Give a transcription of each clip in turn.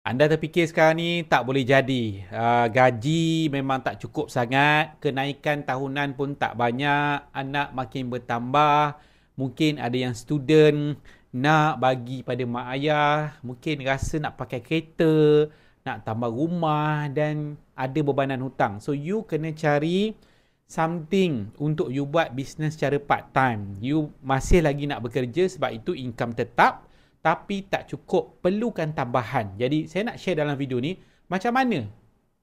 Anda terfikir sekarang ni tak boleh jadi. Gaji memang tak cukup sangat. Kenaikan tahunan pun tak banyak. Anak makin bertambah. Mungkin ada yang student nak bagi pada mak ayah. Mungkin rasa nak pakai kereta. Nak tambah rumah dan ada bebanan hutang. So you kena cari something untuk you buat business secara part time. You masih lagi nak bekerja sebab itu income tetap. Tapi tak cukup, perlukan tambahan. Jadi saya nak share dalam video ni macam mana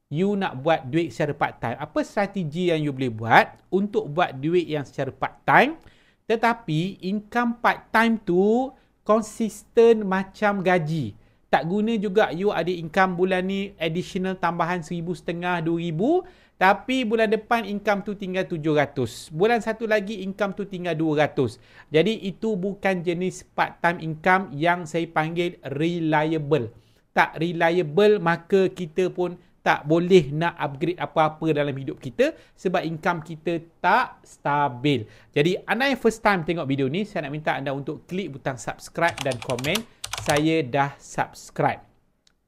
you nak buat duit secara part time. Apa strategi yang you boleh buat untuk buat duit yang secara part time, tetapi income part time tu konsisten macam gaji. Tak guna juga you ada income bulan ni additional tambahan 1,500, 2,000, tapi bulan depan income tu tinggal 700. Bulan satu lagi income tu tinggal 200. Jadi itu bukan jenis part-time income yang saya panggil reliable. Tak reliable, maka kita pun tak boleh nak upgrade apa-apa dalam hidup kita sebab income kita tak stabil. Jadi anda yang first time tengok video ni, saya nak minta anda untuk klik butang subscribe dan komen. Saya dah subscribe.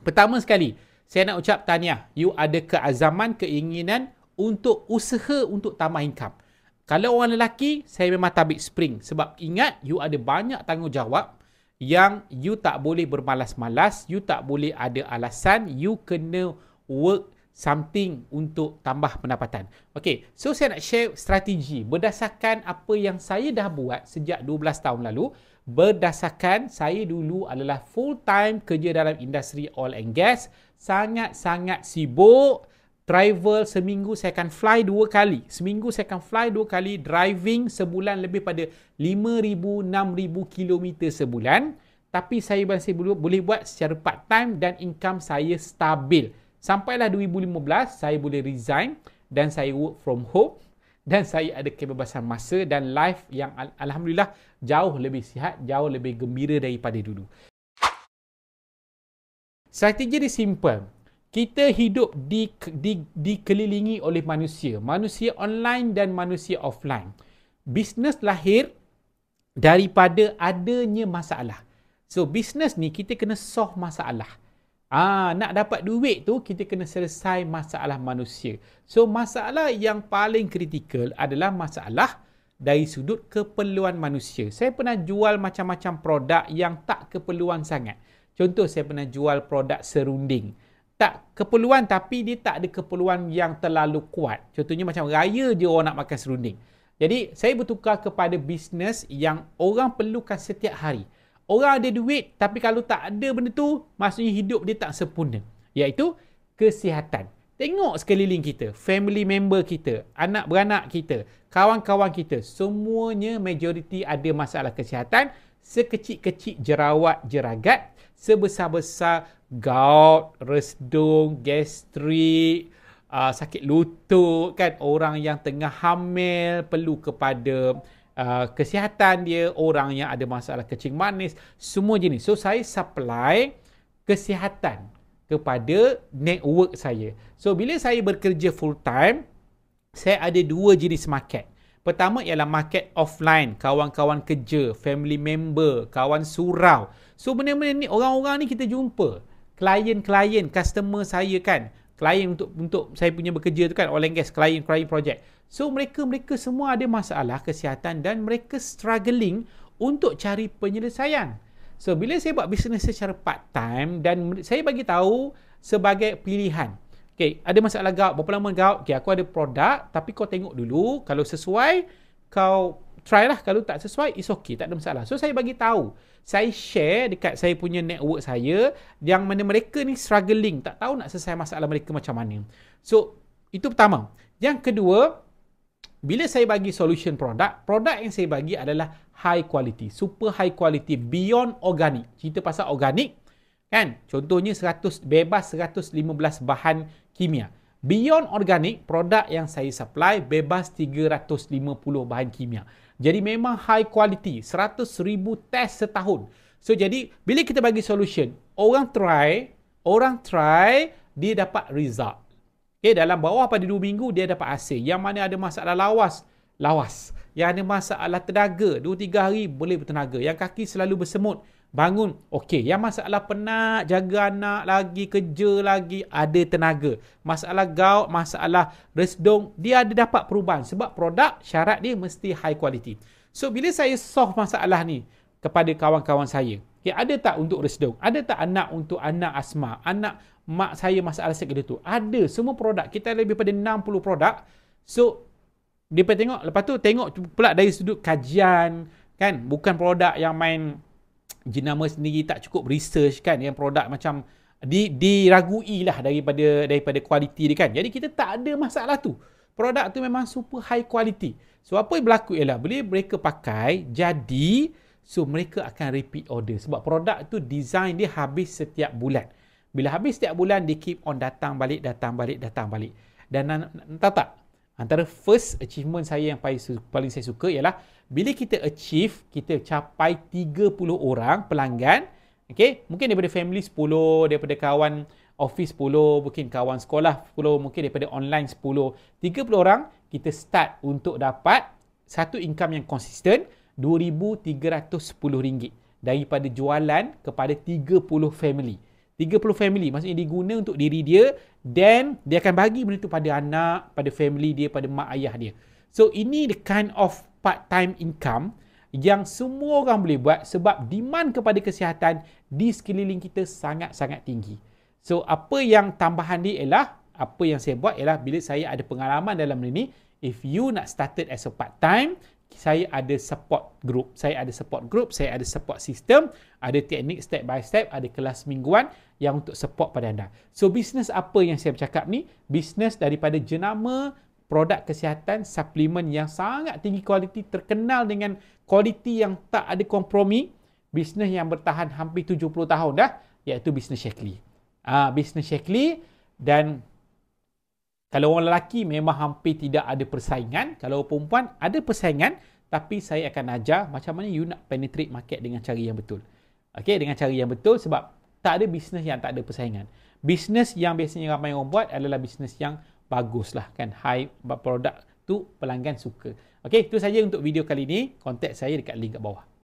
Pertama sekali, saya nak ucap tahniah. You ada keazaman, keinginan untuk usaha untuk tambah income. Kalau orang lelaki, saya memang tabik spring. Sebab ingat, you ada banyak tanggungjawab yang you tak boleh bermalas-malas, you tak boleh ada alasan, you kena work something untuk tambah pendapatan. Okay, so saya nak share strategi berdasarkan apa yang saya dah buat sejak 12 tahun lalu. Berdasarkan saya dulu adalah full time kerja dalam industri oil and gas, sangat-sangat sibuk. Travel seminggu saya akan fly 2 kali. Seminggu saya akan fly 2 kali. Driving sebulan lebih pada 5,000, 6,000 kilometer sebulan. Tapi saya masih boleh buat secara part time dan income saya stabil. Sampailah 2015 saya boleh resign dan saya work from home. Dan saya ada kebebasan masa dan life yang alhamdulillah jauh lebih sihat, jauh lebih gembira daripada dulu. Strategi dia simple. Kita hidup dikelilingi oleh manusia. Manusia online dan manusia offline. Bisnes lahir daripada adanya masalah. So, bisnes ni kita kena solve masalah. Nak dapat duit tu, kita kena selesai masalah manusia. So, masalah yang paling kritikal adalah masalah dari sudut keperluan manusia. Saya pernah jual macam-macam produk yang tak keperluan sangat. Contoh, saya pernah jual produk serunding. Tak keperluan tapi dia tak ada keperluan yang terlalu kuat. Contohnya macam raya je orang nak makan serunding. Jadi, saya bertukar kepada bisnes yang orang perlukan setiap hari. Orang ada duit, tapi kalau tak ada benda tu, maksudnya hidup dia tak sempurna. Iaitu kesihatan. Tengok sekeliling kita, family member kita, anak beranak kita, kawan-kawan kita, semuanya majoriti ada masalah kesihatan, sekecil-kecil jerawat jeragat, sebesar-besar gout, resdung, gastrik, sakit lutut, kan, orang yang tengah hamil perlu kepada kesihatan dia, orang yang ada masalah kencing manis, semua jenis. So, saya supply kesihatan kepada network saya. So, bila saya bekerja full time, saya ada 2 jenis market. Pertama ialah market offline, kawan-kawan kerja, family member, kawan surau. So, benda-benda ni, orang-orang ni kita jumpa. Klien-klien, customer saya kan. Klien untuk saya punya bekerja tu kan, oil and gas, klien project. So, mereka semua ada masalah kesihatan dan mereka struggling untuk cari penyelesaian. So, bila saya buat bisnes secara part time dan saya bagi tahu sebagai pilihan. Okay, ada masalah gout, berapa lama gout? Okay, aku ada produk, tapi kau tengok dulu. Kalau sesuai, kau try lah. Kalau tak sesuai, it's okay, tak ada masalah. So, saya bagi tahu. Saya share dekat saya punya network saya yang mana mereka ni struggling, tak tahu nak selesai masalah mereka macam mana. So, itu pertama. Yang kedua, bila saya bagi solution produk yang saya bagi adalah high quality, super high quality, beyond organic. Cerita pasal organic, kan? Contohnya bebas 115 bahan kimia. Beyond organic, produk yang saya supply bebas 350 bahan kimia. Jadi memang high quality, 100,000 test setahun. So jadi bila kita bagi solution, orang try, dia dapat result. Okay, dalam bawah pada 2 minggu dia dapat hasil. Yang mana ada masalah lawas. Yang ada masalah tenaga, 2-3 hari boleh bertenaga. Yang kaki selalu bersemut, bangun. Okey, yang masalah penat, jaga anak lagi, kerja lagi, ada tenaga. Masalah gout, masalah resdung, dia ada dapat perubahan. Sebab produk, syarat dia mesti high quality. So, bila saya solve masalah ni kepada kawan-kawan saya, okay, ada tak untuk resdung? Ada tak anak untuk anak asma? Anak mak saya masalah sekedah tu? Ada. Semua produk. Kita ada lebih pada 60 produk. So, dia tengok, lepas tu tengok pula dari sudut kajian, kan? Bukan produk yang main jenama sendiri, tak cukup research, kan? Yang produk macam diragui lah daripada kualiti dia, kan? Jadi kita tak ada masalah tu. Produk tu memang super high quality. So apa yang berlaku ialah bila mereka pakai, jadi so mereka akan repeat order. Sebab produk tu design dia habis setiap bulan. Bila habis setiap bulan, dia keep on datang balik. Dan tahu tak? Antara first achievement saya yang paling saya suka ialah bila kita achieve, kita capai 30 orang pelanggan, okay? Mungkin daripada family 10, daripada kawan office 10, mungkin kawan sekolah 10, mungkin daripada online 10. 30 orang, kita start untuk dapat satu income yang konsisten, RM2,310 daripada jualan kepada 30 family. 30 family maksudnya diguna untuk diri dia, dan dia akan bagi benda tu pada anak, pada family dia, pada mak ayah dia. So ini the kind of part-time income yang semua orang boleh buat sebab demand kepada kesihatan di sekeliling kita sangat-sangat tinggi. So apa yang tambahan dia ialah, apa yang saya buat ialah bila saya ada pengalaman dalam ini, if you nak started as a part-time, saya ada support group, saya ada support system, ada teknik step by step, ada kelas mingguan yang untuk support pada anda. So bisnes apa yang saya bercakap ni? Bisnes daripada jenama produk kesihatan, suplemen yang sangat tinggi kualiti, terkenal dengan kualiti yang tak ada kompromi. Bisnes yang bertahan hampir 70 tahun dah, iaitu bisnes Shaklee. Bisnes Shaklee. Dan kalau orang lelaki memang hampir tidak ada persaingan. Kalau perempuan ada persaingan, tapi saya akan ajar macam mana you nak penetrate market dengan cara yang betul. Okay, dengan cara yang betul, sebab tak ada bisnes yang tak ada persaingan. Bisnes yang biasanya ramai orang buat adalah bisnes yang bagus lah, kan? High produk tu pelanggan suka. Okay, itu saja untuk video kali ini. Kontak saya dekat link kat bawah.